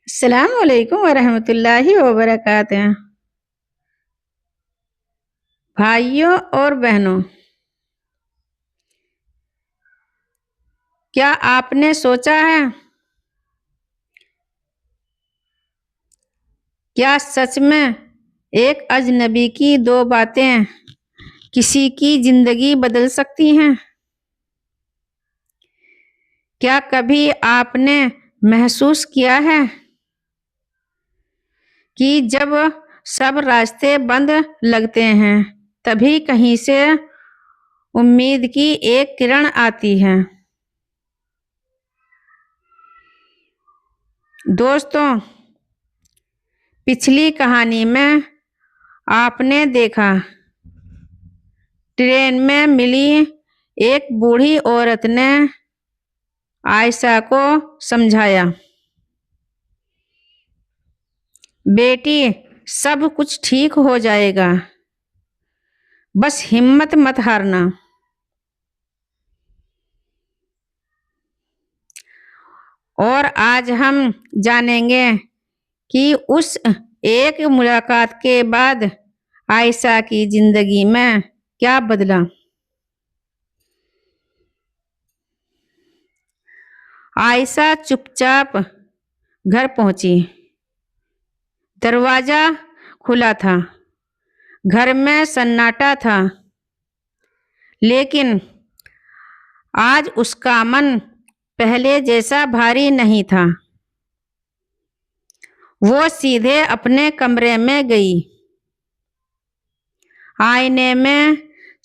अस्सलाम वालेकुम वरहमतुल्लाहि वबरकातुहू। भाइयों और बहनों, क्या आपने सोचा है, क्या सच में एक अजनबी की दो बातें किसी की जिंदगी बदल सकती हैं? क्या कभी आपने महसूस किया है कि जब सब रास्ते बंद लगते हैं, तभी कहीं से उम्मीद की एक किरण आती है? दोस्तों, पिछली कहानी में आपने देखा, ट्रेन में मिली एक बूढ़ी औरत ने आयशा को समझाया, बेटी, सब कुछ ठीक हो जाएगा, बस हिम्मत मत हारना। और आज हम जानेंगे कि उस एक मुलाकात के बाद आयशा की जिंदगी में क्या बदला। आयशा चुपचाप घर पहुंची। दरवाजा खुला था, घर में सन्नाटा था, लेकिन आज उसका मन पहले जैसा भारी नहीं था। वो सीधे अपने कमरे में गई, आईने में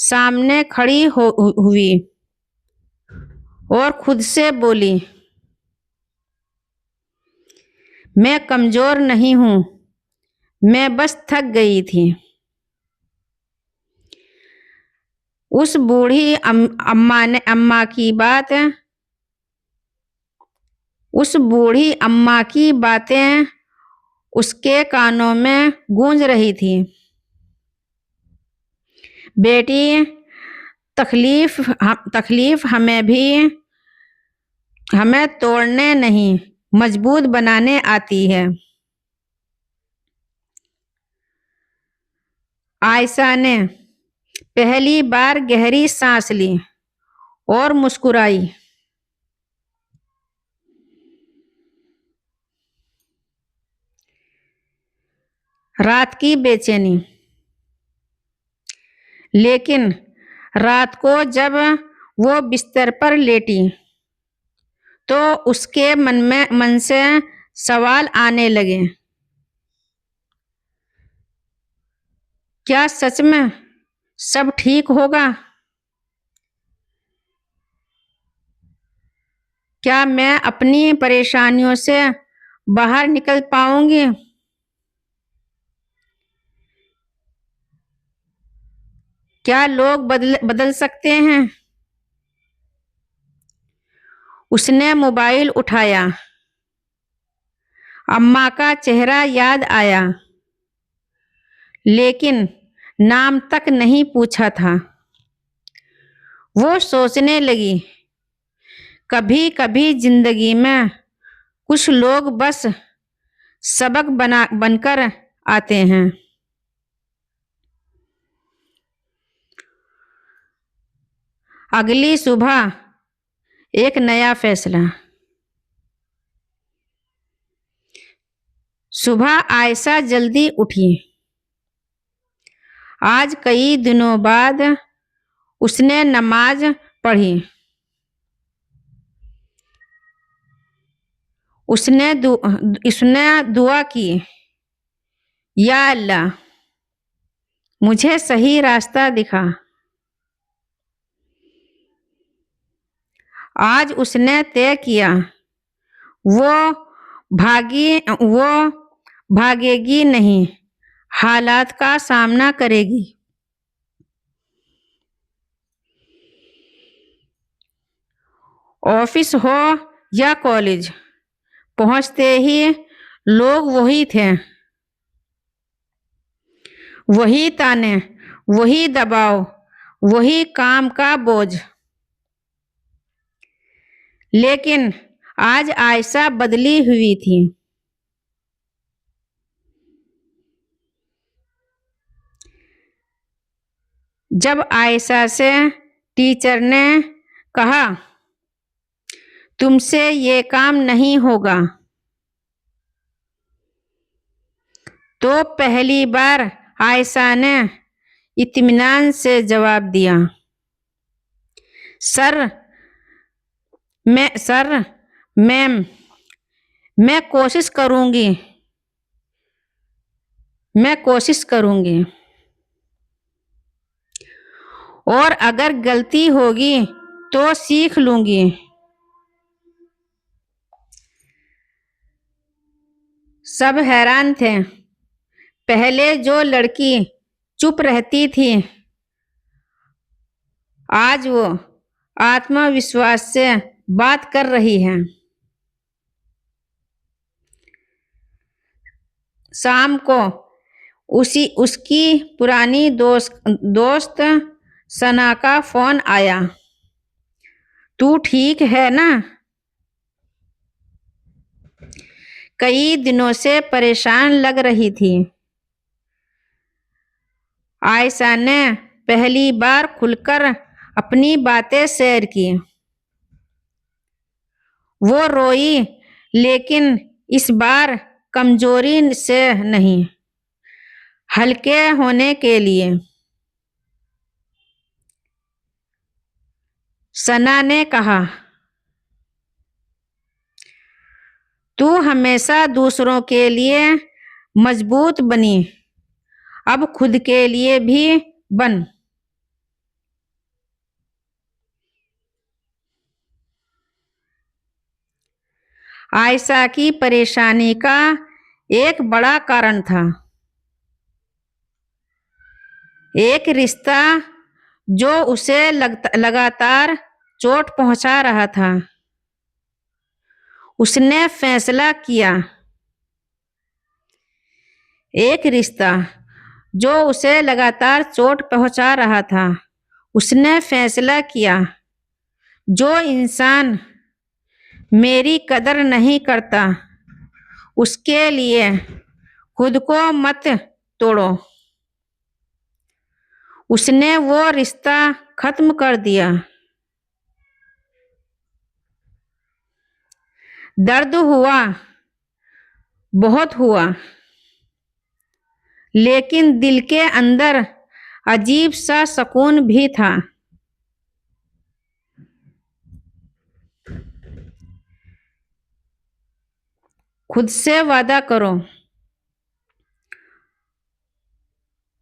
सामने खड़ी हुई और खुद से बोली, मैं कमजोर नहीं हूं, मैं बस थक गई थी। उस बूढ़ी अम्मा की बातें उसके कानों में गूंज रही थी। बेटी, तकलीफ हमें तोड़ने नहीं, मजबूत बनाने आती है। आयशा ने पहली बार गहरी सांस ली और मुस्कुराई। रात की बेचैनी। लेकिन रात को जब वो बिस्तर पर लेटी, तो उसके मन से सवाल आने लगे। क्या सच में सब ठीक होगा? क्या मैं अपनी परेशानियों से बाहर निकल पाऊंगी? क्या लोग बदल सकते हैं? उसने मोबाइल उठाया। अम्मा का चेहरा याद आया, लेकिन नाम तक नहीं पूछा था। वो सोचने लगी, कभी कभी जिंदगी में कुछ लोग बस सबक बनकर आते हैं। अगली सुबह एक नया फैसला। सुबह आयशा जल्दी उठी। आज कई दिनों बाद उसने नमाज पढ़ी। उसने दुआ की, या अल्लाह, मुझे सही रास्ता दिखा। आज उसने तय किया, वो भागेगी नहीं, हालात का सामना करेगी। ऑफिस हो या कॉलेज, पहुंचते ही लोग वही थे। वही ताने, वही दबाव, वही काम का बोझ। लेकिन आज आयशा बदली हुई थी। जब आयशा से टीचर ने कहा, तुमसे ये काम नहीं होगा, तो पहली बार आयशा ने इत्मीनान से जवाब दिया, सर मैम, मैं कोशिश करूंगी और अगर गलती होगी तो सीख लूंगी। सब हैरान थे। पहले जो लड़की चुप रहती थी, आज वो आत्मविश्वास से बात कर रही है। शाम को उसकी पुरानी दोस्त सना का फोन आया। तू ठीक है ना? कई दिनों से परेशान लग रही थी। आयशा ने पहली बार खुलकर अपनी बातें शेयर की। वो रोई, लेकिन इस बार कमजोरी से नहीं, हल्के होने के लिए। सना ने कहा, तू हमेशा दूसरों के लिए मजबूत बनी, अब खुद के लिए भी बन। आयशा की परेशानी का एक बड़ा कारण था। एक रिश्ता जो उसे लगातार चोट पहुंचा रहा था। उसने फैसला किया, एक रिश्ता जो उसे लगातार चोट पहुंचा रहा था। उसने फैसला किया, जो इंसान मेरी कदर नहीं करता, उसके लिए खुद को मत तोड़ो। उसने वो रिश्ता खत्म कर दिया। दर्द हुआ, बहुत हुआ, लेकिन दिल के अंदर अजीब सा सुकून भी था। खुद से वादा करो।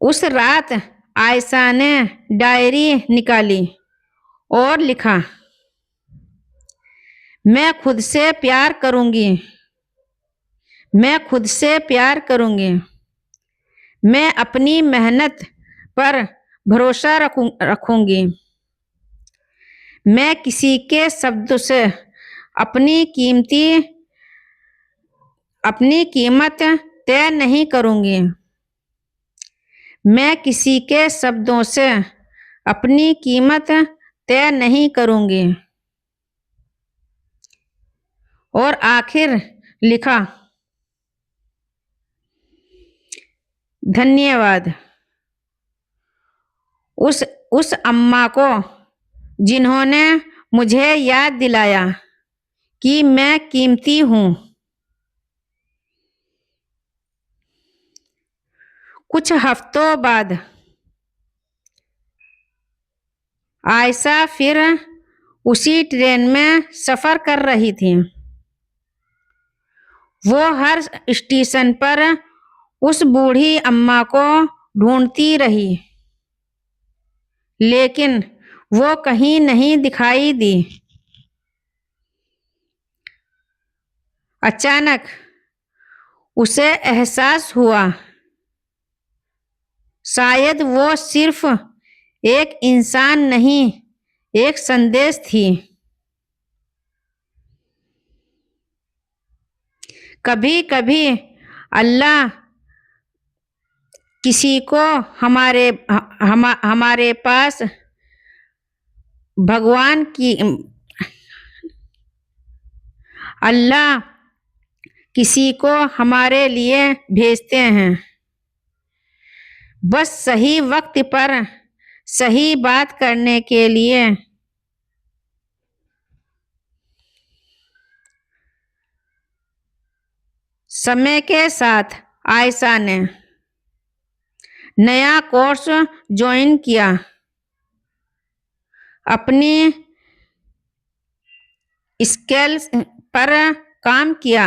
उस रात आयशा ने डायरी निकाली और लिखा, मैं खुद से प्यार करूंगी, मैं खुद से प्यार करूंगी। मैं अपनी मेहनत पर भरोसा रखूंगी। मैं किसी के शब्द से अपनी कीमत तय नहीं करूंगी। मैं किसी के शब्दों से अपनी कीमत तय नहीं करूंगी। और आखिर लिखा, धन्यवाद उस अम्मा को जिन्होंने मुझे याद दिलाया कि मैं कीमती हूँ। कुछ हफ्तों बाद आयशा फिर उसी ट्रेन में सफर कर रही थी। वो हर स्टेशन पर उस बूढ़ी अम्मा को ढूंढती रही, लेकिन वो कहीं नहीं दिखाई दी। अचानक उसे एहसास हुआ, शायद वो सिर्फ एक इंसान नहीं, एक संदेश थी। कभी कभी अल्लाह किसी को हमारे पास अल्लाह किसी को हमारे लिए भेजते हैं, बस सही वक्त पर सही बात करने के लिए समय के साथ आयशा ने नया कोर्स ज्वाइन किया, अपनी स्किल्स पर काम किया,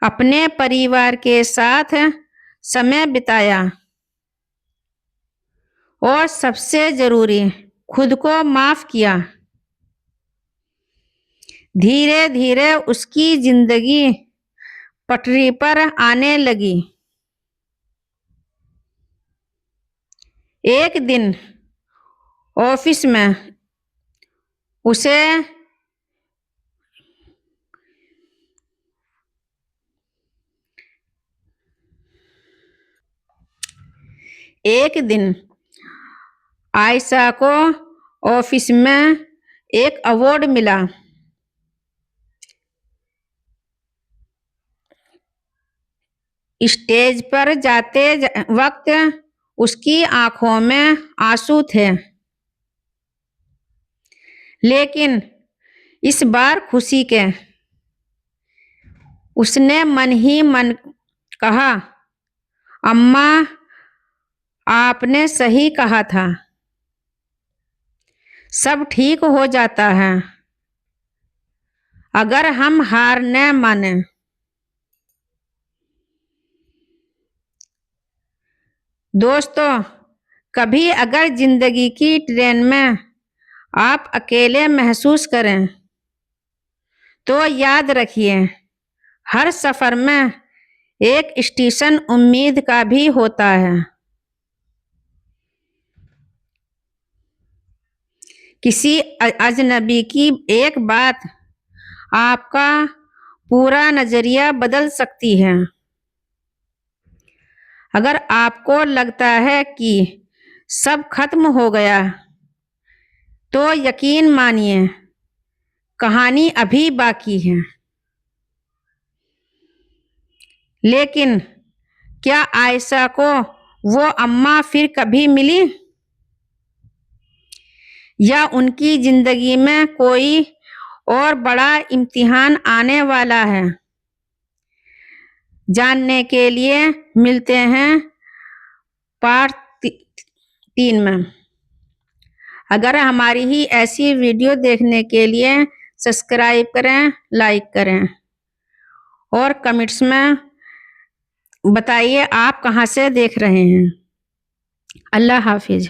अपने परिवार के साथ समय बिताया और सबसे जरूरी खुद को माफ किया। धीरे धीरे उसकी जिंदगी पटरी पर आने लगी। एक दिन ऑफिस में उसे आयशा को ऑफिस में एक अवार्ड मिला। स्टेज पर जाते वक्त उसकी आंखों में आंसू थे, लेकिन इस बार खुशी के उसने मन ही मन कहा, अम्मा आपने सही कहा था, सब ठीक हो जाता है अगर हम हार न माने। दोस्तों, कभी अगर जिंदगी की ट्रेन में आप अकेले महसूस करें तो याद रखिए, हर सफर में एक स्टेशन उम्मीद का भी होता है। किसी अजनबी की एक बात आपका पूरा नजरिया बदल सकती है। अगर आपको लगता है कि सब खत्म हो गया तो यकीन मानिए, कहानी अभी बाकी है। लेकिन क्या आयशा को वो अम्मा फिर कभी मिली, या उनकी जिंदगी में कोई और बड़ा इम्तिहान आने वाला है? जानने के लिए मिलते हैं पार्ट 3 में। अगर हमारी ही ऐसी वीडियो देखने के लिए सब्सक्राइब करें, लाइक करें और कमेंट्स में बताइए आप कहाँ से देख रहे हैं। अल्लाह हाफिज।